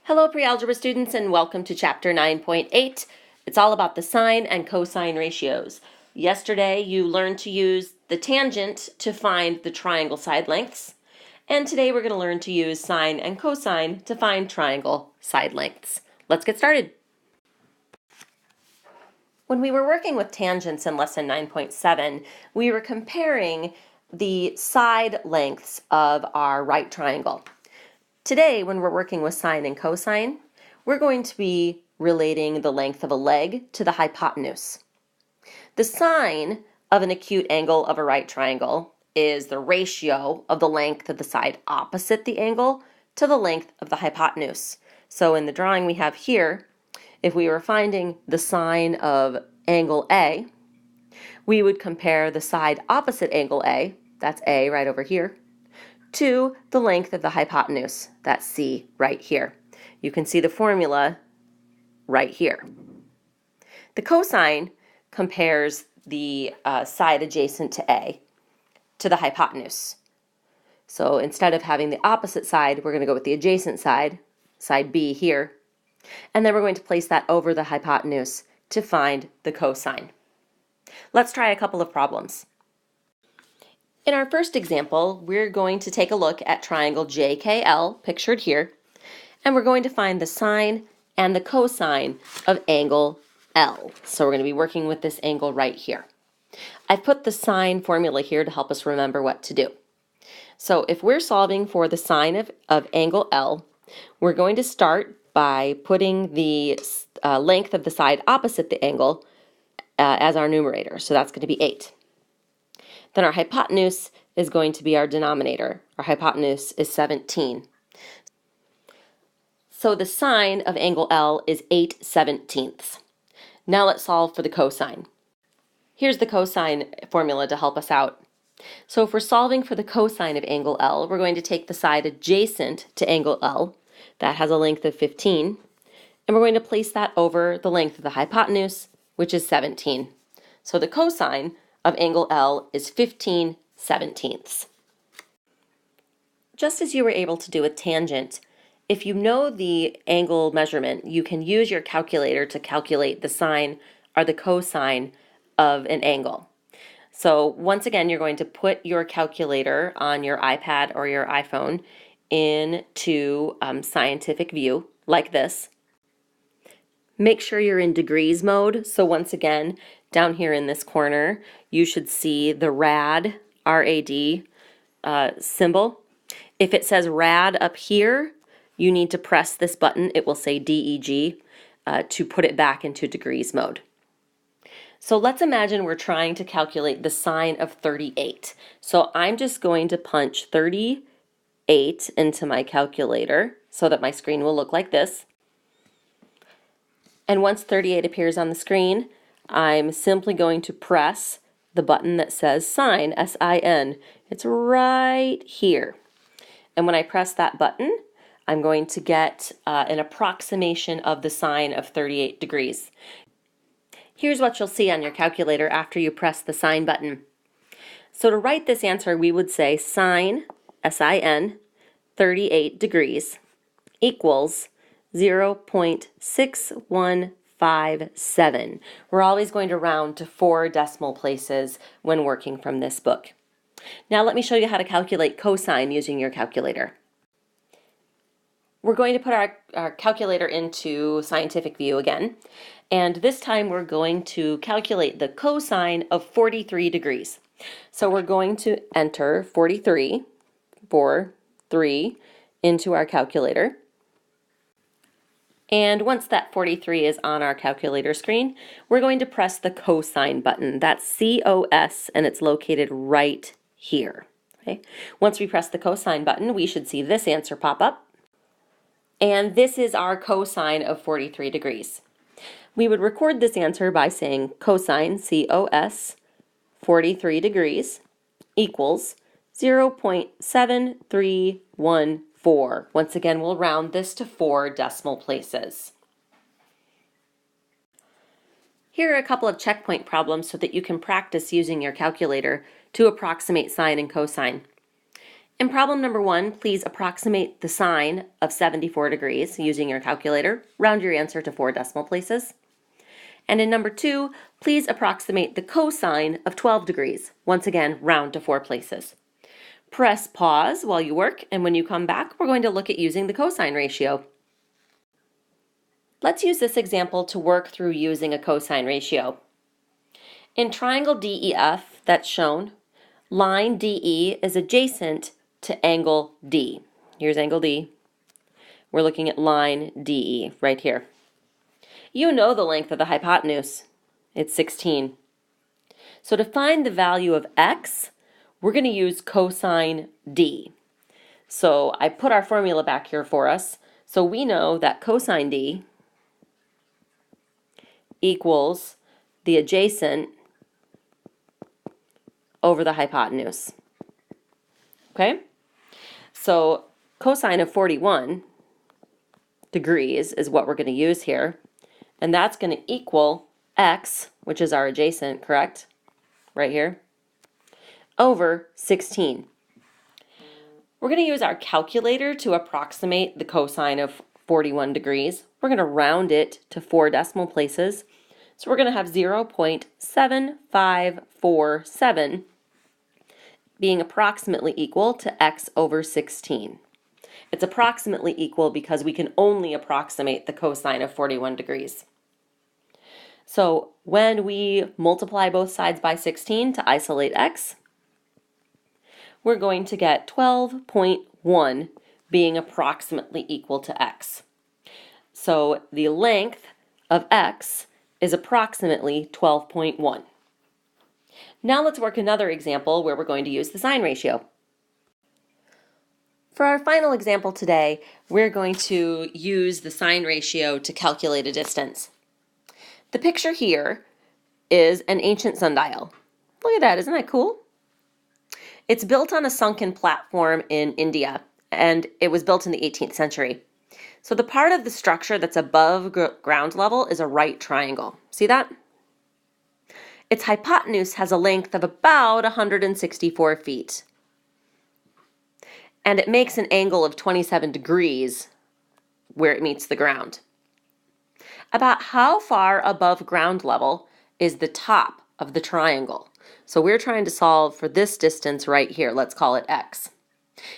Hello pre-algebra students and welcome to chapter 9.8. It's all about the sine and cosine ratios. Yesterday you learned to use the tangent to find the triangle side lengths, and today we're going to learn to use sine and cosine to find triangle side lengths. Let's get started. When we were working with tangents in lesson 9.7, we were comparing the side lengths of our right triangle. Today, when we're working with sine and cosine, we're going to be relating the length of a leg to the hypotenuse. The sine of an acute angle of a right triangle is the ratio of the length of the side opposite the angle to the length of the hypotenuse. So in the drawing we have here, if we were finding the sine of angle A, we would compare the side opposite angle A, that's A right over here, to the length of the hypotenuse, that's C right here. You can see the formula right here. The cosine compares the side adjacent to A to the hypotenuse. So instead of having the opposite side, we're going to go with the adjacent side, side B here, and then we're going to place that over the hypotenuse to find the cosine. Let's try a couple of problems. In our first example, we're going to take a look at triangle JKL, pictured here, and we're going to find the sine and the cosine of angle L. So we're going to be working with this angle right here. I've put the sine formula here to help us remember what to do. So if we're solving for the sine of angle L, we're going to start by putting the length of the side opposite the angle as our numerator. So that's going to be 8. Then our hypotenuse is going to be our denominator. Our hypotenuse is 17. So the sine of angle L is 8/17. Now let's solve for the cosine. Here's the cosine formula to help us out. So if we're solving for the cosine of angle L, we're going to take the side adjacent to angle L, that has a length of 15, and we're going to place that over the length of the hypotenuse, which is 17. So the cosine of angle L is 15/17. Just as you were able to do with tangent, if you know the angle measurement, you can use your calculator to calculate the sine or the cosine of an angle. So once again, you're going to put your calculator on your iPad or your iPhone into scientific view, like this. Make sure you're in degrees mode. So once again, down here in this corner, you should see the rad, R-A-D, symbol. If it says rad up here, you need to press this button. It will say DEG to put it back into degrees mode. So let's imagine we're trying to calculate the sine of 38. So I'm just going to punch 38 into my calculator so that my screen will look like this. And once 38 appears on the screen, I'm simply going to press the button that says sine, S-I-N. It's right here. And when I press that button, I'm going to get an approximation of the sine of 38 degrees. Here's what you'll see on your calculator after you press the sine button. So to write this answer, we would say sine, S-I-N, 38 degrees equals 0.6157. We're always going to round to 4 decimal places when working from this book. Now let me show you how to calculate cosine using your calculator. We're going to put our calculator into scientific view again, and this time we're going to calculate the cosine of 43 degrees. So we're going to enter 43 into our calculator. And once that 43 is on our calculator screen, we're going to press the cosine button. That's C-O-S, and it's located right here. Okay? Once we press the cosine button, we should see this answer pop up. And this is our cosine of 43 degrees. We would record this answer by saying cosine, C-O-S, 43 degrees equals 0.7314. Once again, we'll round this to 4 decimal places. Here are a couple of checkpoint problems so that you can practice using your calculator to approximate sine and cosine. In problem number 1, please approximate the sine of 74 degrees using your calculator. Round your answer to 4 decimal places. And in number 2, please approximate the cosine of 12 degrees. Once again, round to 4 places. Press pause while you work, and when you come back, we're going to look at using the cosine ratio. Let's use this example to work through using a cosine ratio. In triangle DEF that's shown, line DE is adjacent to angle D. Here's angle D. We're looking at line DE right here. You know the length of the hypotenuse. It's 16. So to find the value of x, we're going to use cosine D. So I put our formula back here for us. So we know that cosine D equals the adjacent over the hypotenuse. Okay? So cosine of 41 degrees is what we're going to use here. And that's going to equal x, which is our adjacent, correct? Right here, over 16. We're going to use our calculator to approximate the cosine of 41 degrees. We're going to round it to 4 decimal places. So we're going to have 0.7547 being approximately equal to x over 16. It's approximately equal because we can only approximate the cosine of 41 degrees. So when we multiply both sides by 16 to isolate x, we're going to get 12.1 being approximately equal to x. So the length of x is approximately 12.1. Now let's work another example where we're going to use the sine ratio. For our final example today, we're going to use the sine ratio to calculate a distance. The picture here is an ancient sundial. Look at that, isn't that cool? It's built on a sunken platform in India, and it was built in the 18th century. So the part of the structure that's above ground level is a right triangle. See that? Its hypotenuse has a length of about 164 feet. And it makes an angle of 27 degrees where it meets the ground. About how far above ground level is the top of the triangle? So we're trying to solve for this distance right here. Let's call it x.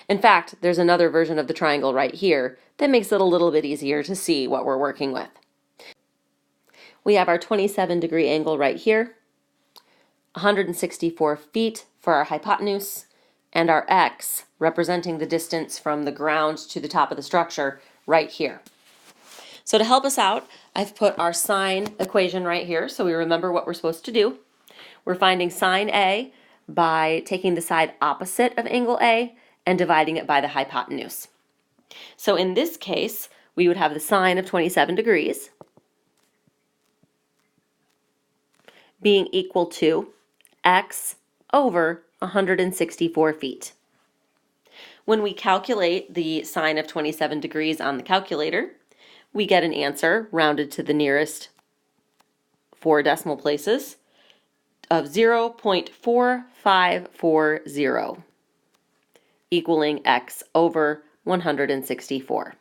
In fact, there's another version of the triangle right here that makes it a little bit easier to see what we're working with. We have our 27-degree angle right here, 164 feet for our hypotenuse, and our x representing the distance from the ground to the top of the structure right here. So to help us out, I've put our sine equation right here so we remember what we're supposed to do. We're finding sine A by taking the side opposite of angle A and dividing it by the hypotenuse. So in this case, we would have the sine of 27 degrees being equal to x over 164 feet. When we calculate the sine of 27 degrees on the calculator, we get an answer rounded to the nearest 4 decimal places of 0.4540, equaling x over 164.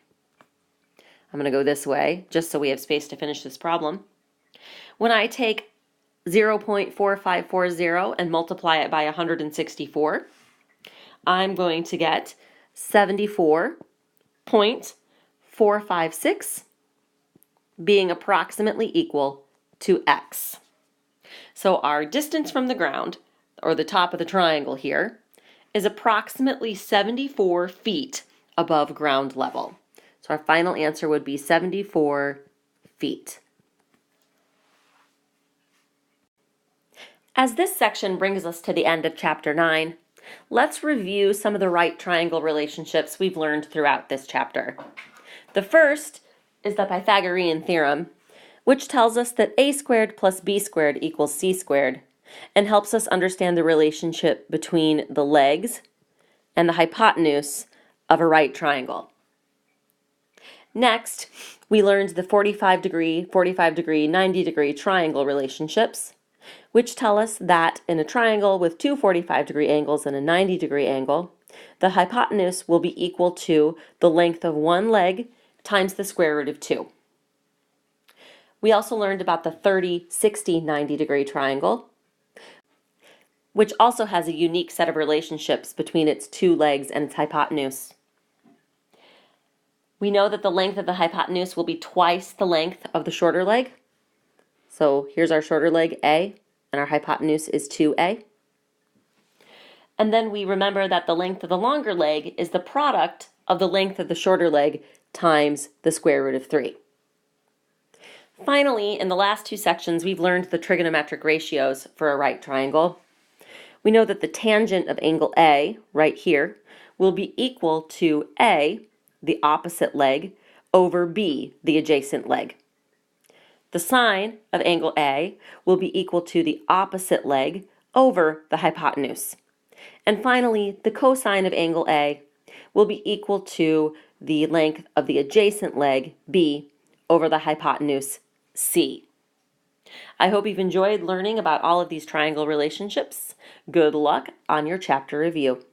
I'm going to go this way just so we have space to finish this problem. When I take 0.4540 and multiply it by 164, I'm going to get 74.456 being approximately equal to x. So our distance from the ground, or the top of the triangle here, is approximately 74 feet above ground level. So our final answer would be 74 feet. As this section brings us to the end of Chapter 9, let's review some of the right triangle relationships we've learned throughout this chapter. The first is the Pythagorean Theorem, which tells us that a squared plus b squared equals c squared, and helps us understand the relationship between the legs and the hypotenuse of a right triangle. Next, we learned the 45-degree, 90-degree triangle relationships, which tell us that in a triangle with two 45-degree angles and a 90-degree angle, The hypotenuse will be equal to the length of one leg times the square root of 2. We also learned about the 30, 60, 90-degree triangle, which also has a unique set of relationships between its two legs and its hypotenuse. We know that the length of the hypotenuse will be twice the length of the shorter leg. So here's our shorter leg, A, and our hypotenuse is 2A. And then we remember that the length of the longer leg is the product of the length of the shorter leg times the square root of 3. Finally, in the last two sections, we've learned the trigonometric ratios for a right triangle. We know that the tangent of angle A, right here, will be equal to A, the opposite leg, over B, the adjacent leg. The sine of angle A will be equal to the opposite leg over the hypotenuse. And finally, the cosine of angle A will be equal to the length of the adjacent leg, B, over the hypotenuse, C. I hope you've enjoyed learning about all of these triangle relationships. Good luck on your chapter review.